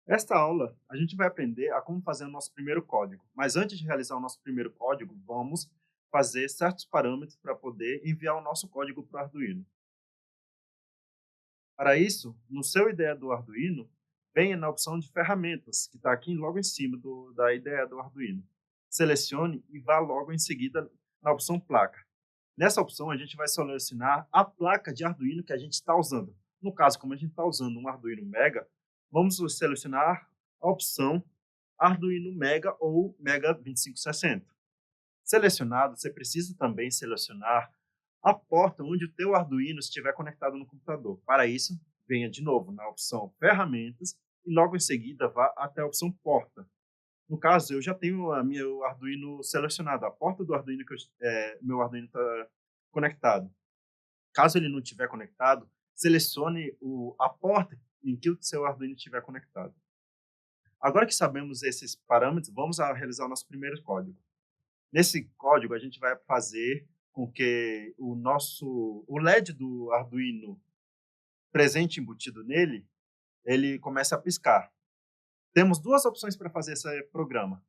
Esta aula, a gente vai aprender a como fazer o nosso primeiro código. Mas antes de realizar o nosso primeiro código, vamos fazer certos parâmetros para poder enviar o nosso código para o Arduino. Para isso, no seu IDE do Arduino, venha na opção de ferramentas, que está aqui logo em cima da IDE do Arduino. Selecione e vá logo em seguida na opção placa. Nessa opção, a gente vai selecionar a placa de Arduino que a gente está usando. No caso, como a gente está usando um Arduino Mega, vamos selecionar a opção Arduino Mega ou Mega 2560. Selecionado, você precisa também selecionar a porta onde o teu Arduino estiver conectado no computador. Para isso, venha de novo na opção Ferramentas e logo em seguida vá até a opção Porta. No caso, eu já tenho a meu Arduino selecionado, a porta do Arduino que meu Arduino está conectado. Caso ele não estiver conectado, selecione a porta em que o seu Arduino estiver conectado. Agora que sabemos esses parâmetros, vamos realizar o nosso primeiro código. Nesse código, a gente vai fazer com que o LED do Arduino presente embutido nele, ele comece a piscar. Temos duas opções para fazer esse programa.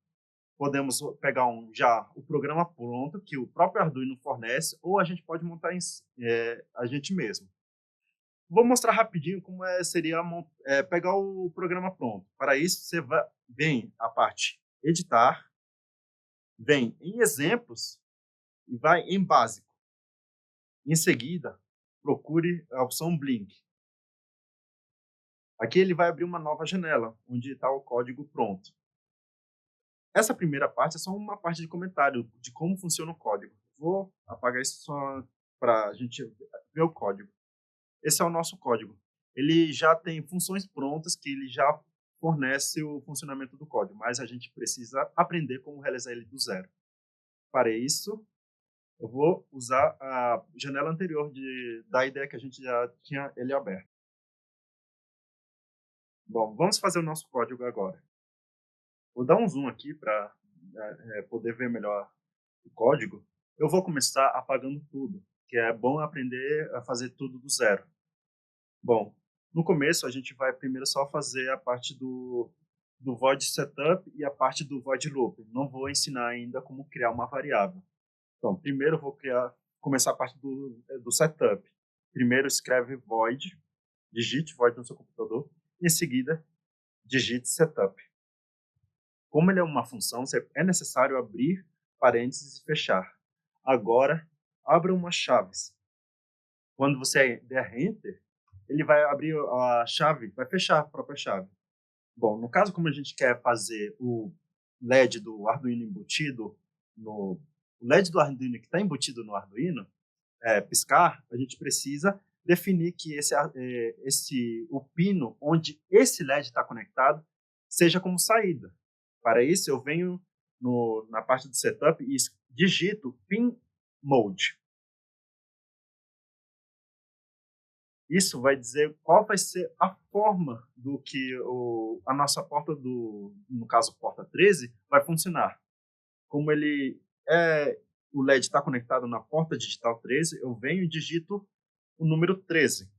Podemos pegar já o programa pronto, que o próprio Arduino fornece, ou a gente pode montar a gente mesmo. Vou mostrar rapidinho como seria pegar o programa pronto. Para isso, você vem a parte editar, vem em exemplos e vai em básico. Em seguida, procure a opção Blink. Aqui ele vai abrir uma nova janela, onde está o código pronto. Essa primeira parte é só uma parte de comentário de como funciona o código. Vou apagar isso só para a gente ver o código. Esse é o nosso código. Ele já tem funções prontas que ele já fornece o funcionamento do código, mas a gente precisa aprender como realizar ele do zero. Para isso, eu vou usar a janela anterior da ideia que a gente já tinha ele aberto. Bom, vamos fazer o nosso código agora. Vou dar um zoom aqui para poder ver melhor o código. Eu vou começar apagando tudo, que é bom aprender a fazer tudo do zero. Bom, no começo a gente vai primeiro só fazer a parte do void setup e a parte do void loop. Não vou ensinar ainda como criar uma variável. Então, primeiro eu vou começar a parte do setup. Primeiro escreve void, digite void no seu computador, e em seguida digite setup. Como ele é uma função, é necessário abrir parênteses e fechar. Agora, abra umas chaves. Quando você der Enter, ele vai abrir a chave, vai fechar a própria chave. Bom, no caso, como a gente quer fazer o LED do Arduino embutido o LED do Arduino que está embutido no Arduino, piscar, a gente precisa definir que o pino onde esse LED está conectado seja como saída. Para isso, eu venho na parte do setup e digito pin mode. Isso vai dizer qual vai ser a forma do que a nossa porta no caso, porta 13, vai funcionar. Como o LED está conectado na porta digital 13, eu venho e digito o número 13,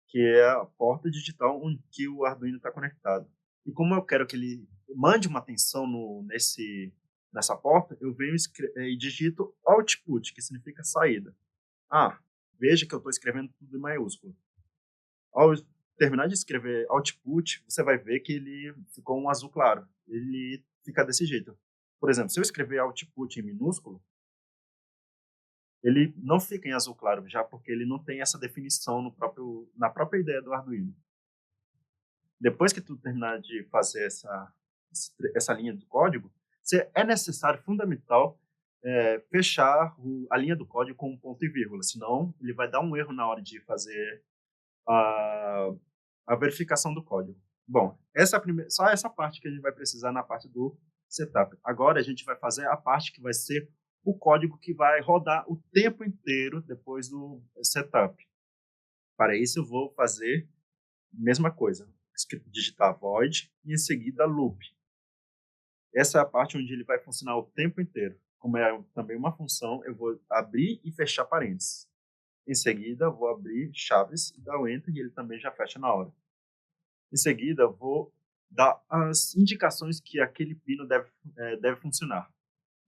que é a porta digital onde que o Arduino está conectado. E como eu quero que ele mande uma tensão nessa porta, eu venho e digito output, que significa saída. Veja que eu estou escrevendo tudo em maiúsculo. Ao terminar de escrever output, você vai ver que ele ficou um azul claro. Ele fica desse jeito. Por exemplo, se eu escrever output em minúsculo, ele não fica em azul claro, já porque ele não tem essa definição na própria ideia do Arduino. Depois que tu terminar de fazer essa linha do código, é necessário, fundamental, fechar a linha do código com um ponto e vírgula, senão ele vai dar um erro na hora de fazer a verificação do código. Bom, só essa parte que a gente vai precisar na parte do setup. Agora a gente vai fazer a parte que vai ser o código que vai rodar o tempo inteiro depois do setup. Para isso eu vou fazer a mesma coisa, digitar void e em seguida loop. Essa é a parte onde ele vai funcionar o tempo inteiro. Como é também uma função, eu vou abrir e fechar parênteses. Em seguida, vou abrir chaves e dar o enter e ele também já fecha na hora. Em seguida, eu vou dar as indicações que aquele pino deve funcionar.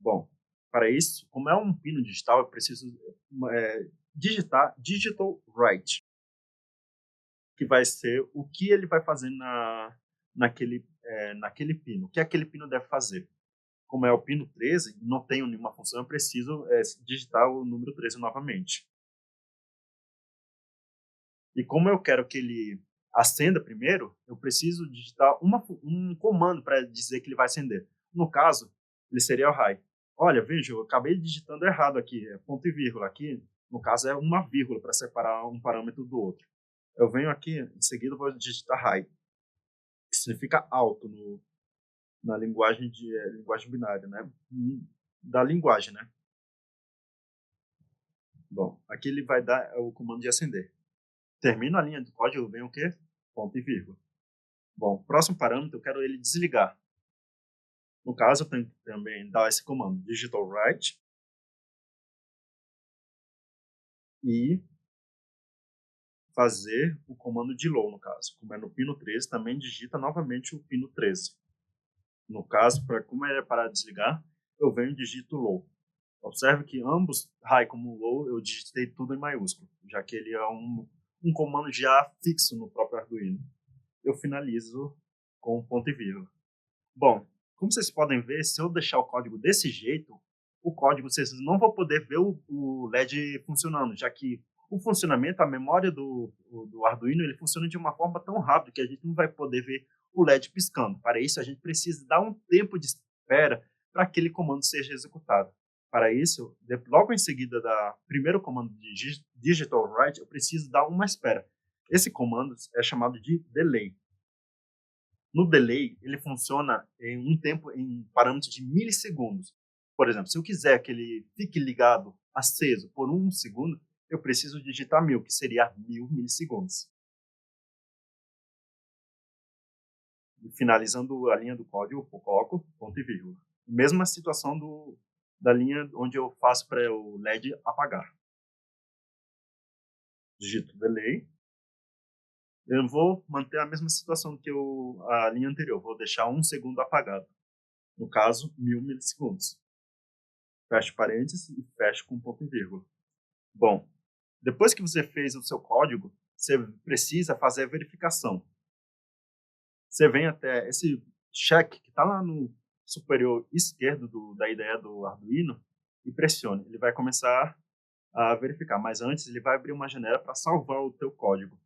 Bom, para isso, como é um pino digital, eu preciso digitar digital write, que vai ser o que ele vai fazer naquele pino. O que aquele pino deve fazer? Como é o pino 13, não tenho nenhuma função, eu preciso digitar o número 13 novamente. E como eu quero que ele acenda primeiro, eu preciso digitar um comando para dizer que ele vai acender. No caso, ele seria o high. Olha, veja, eu acabei digitando errado aqui, é ponto e vírgula. Aqui, no caso, é uma vírgula para separar um parâmetro do outro. Eu venho aqui, em seguida eu vou digitar high, que significa alto na linguagem binária, né? Da linguagem, né? Bom, aqui ele vai dar o comando de acender. Termino a linha de código, vem o quê? Ponto e vírgula. Bom, próximo parâmetro, eu quero ele desligar. No caso, eu tenho que também dar esse comando, digital write, e fazer o comando de low, no caso. Como é no pino 13, também digita novamente o pino 13. No caso, como é para desligar, eu venho e digito low. Observe que ambos, high como low, eu digitei tudo em maiúsculo, já que ele é um comando já fixo no próprio Arduino. Eu finalizo com ponto e vírgula. Bom, como vocês podem ver, se eu deixar o código desse jeito, o código vocês não vão poder ver o LED funcionando, já que o funcionamento, a memória do Arduino, ele funciona de uma forma tão rápida que a gente não vai poder ver o LED piscando. Para isso, a gente precisa dar um tempo de espera para aquele comando seja executado. Para isso, logo em seguida da primeiro comando de digital write, eu preciso dar uma espera. Esse comando é chamado de delay. No delay, ele funciona em um tempo, em parâmetros de milissegundos. Por exemplo, se eu quiser que ele fique ligado, aceso, por 1 segundo, eu preciso digitar 1000, que seria 1000 milissegundos. E finalizando a linha do código, eu coloco ponto e vírgula. Mesma situação da linha onde eu faço para o LED apagar. Digito delay. Eu vou manter a mesma situação que a linha anterior. Vou deixar 1 segundo apagado. No caso, 1000 milissegundos. Fecho parênteses e fecho com ponto e vírgula. Bom, depois que você fez o seu código, você precisa fazer a verificação. Você vem até esse check que está lá no superior esquerdo da IDE do Arduino e pressione. Ele vai começar a verificar, mas antes ele vai abrir uma janela para salvar o teu código.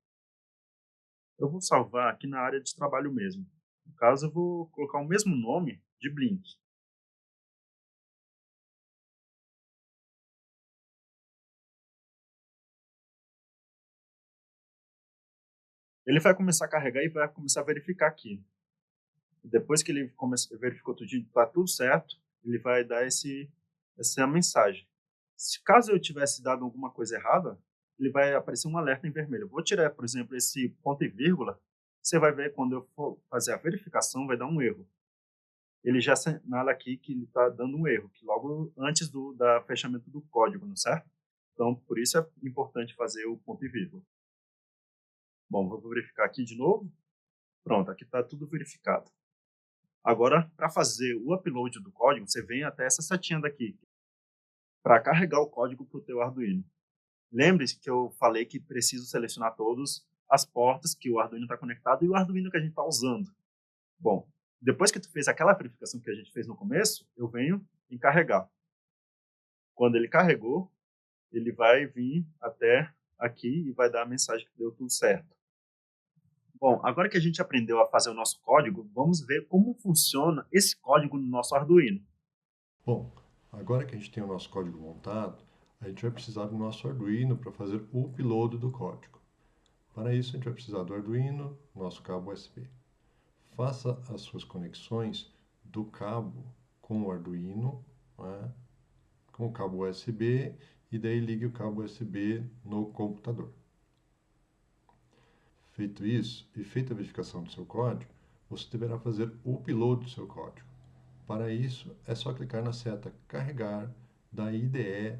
Eu vou salvar aqui na área de trabalho mesmo. No caso, eu vou colocar o mesmo nome de Blink. Ele vai começar a carregar e vai começar a verificar aqui. Depois que ele verificou tudo, está tudo certo, ele vai dar essa mensagem. Se caso eu tivesse dado alguma coisa errada, ele vai aparecer um alerta em vermelho. Eu vou tirar, por exemplo, esse ponto e vírgula. Você vai ver quando eu for fazer a verificação, vai dar um erro. Ele já assinala aqui que ele está dando um erro, que logo antes da fechamento do código, não é certo? Então, por isso é importante fazer o ponto e vírgula. Bom, vou verificar aqui de novo. Pronto, aqui está tudo verificado. Agora, para fazer o upload do código, você vem até essa setinha daqui, para carregar o código para o teu Arduino. Lembre-se que eu falei que preciso selecionar todas as portas que o Arduino está conectado e o Arduino que a gente está usando. Bom, depois que tu fez aquela verificação que a gente fez no começo, eu venho em carregar. Quando ele carregou, ele vai vir até aqui e vai dar a mensagem que deu tudo certo. Bom, agora que a gente aprendeu a fazer o nosso código, vamos ver como funciona esse código no nosso Arduino. Bom, agora que a gente tem o nosso código montado, a gente vai precisar do nosso Arduino para fazer o upload do código. Para isso, a gente vai precisar do Arduino, nosso cabo USB. Faça as suas conexões do cabo com o Arduino, né, com o cabo USB, e daí ligue o cabo USB no computador. Feito isso e feita a verificação do seu código, você deverá fazer o upload do seu código. Para isso, é só clicar na seta Carregar da IDE,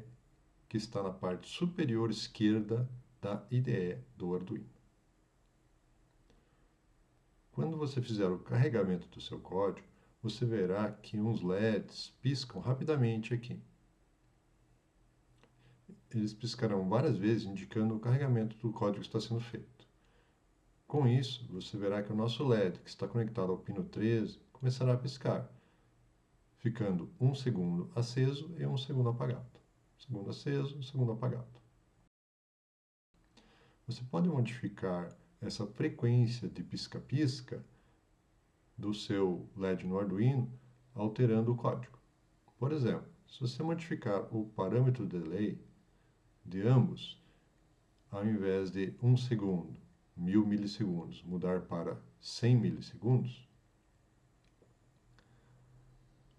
que está na parte superior esquerda da IDE do Arduino. Quando você fizer o carregamento do seu código, você verá que uns LEDs piscam rapidamente aqui. Eles piscarão várias vezes, indicando o carregamento do código que está sendo feito. Com isso, você verá que o nosso LED, que está conectado ao pino 13, começará a piscar, ficando 1 segundo aceso e 1 segundo apagado. Segundo aceso, 1 segundo apagado. Você pode modificar essa frequência de pisca-pisca do seu LED no Arduino alterando o código. Por exemplo, se você modificar o parâmetro delay de ambos, ao invés de 1 segundo, 1000 milissegundos, mudar para 100 milissegundos,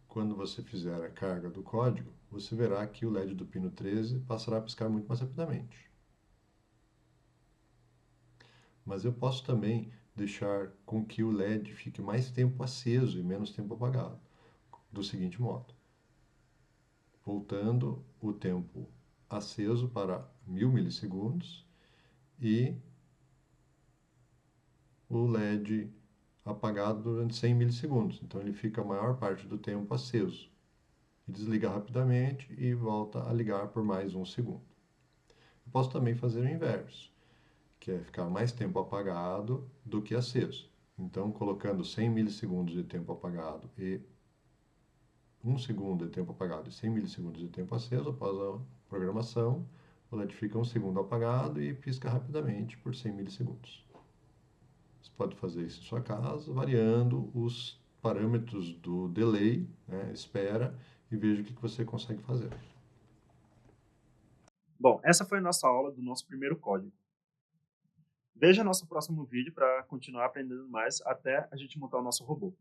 quando você fizer a carga do código, você verá que o LED do pino 13 passará a piscar muito mais rapidamente. Mas eu posso também deixar com que o LED fique mais tempo aceso e menos tempo apagado, do seguinte modo: voltando o tempo aceso para 1000 milissegundos e o LED apagado durante 100 milissegundos. Então ele fica a maior parte do tempo aceso. E desliga rapidamente e volta a ligar por mais 1 segundo. Eu posso também fazer o inverso, que é ficar mais tempo apagado do que aceso. Então, colocando 100 milissegundos de tempo apagado e 1 segundo de tempo apagado e 100 milissegundos de tempo aceso, após a programação, o LED fica 1 segundo apagado e pisca rapidamente por 100 milissegundos. Você pode fazer isso em sua casa, variando os parâmetros do delay, né, espera, e veja o que você consegue fazer. Bom, essa foi a nossa aula do nosso primeiro código. Veja nosso próximo vídeo para continuar aprendendo mais até a gente montar o nosso robô.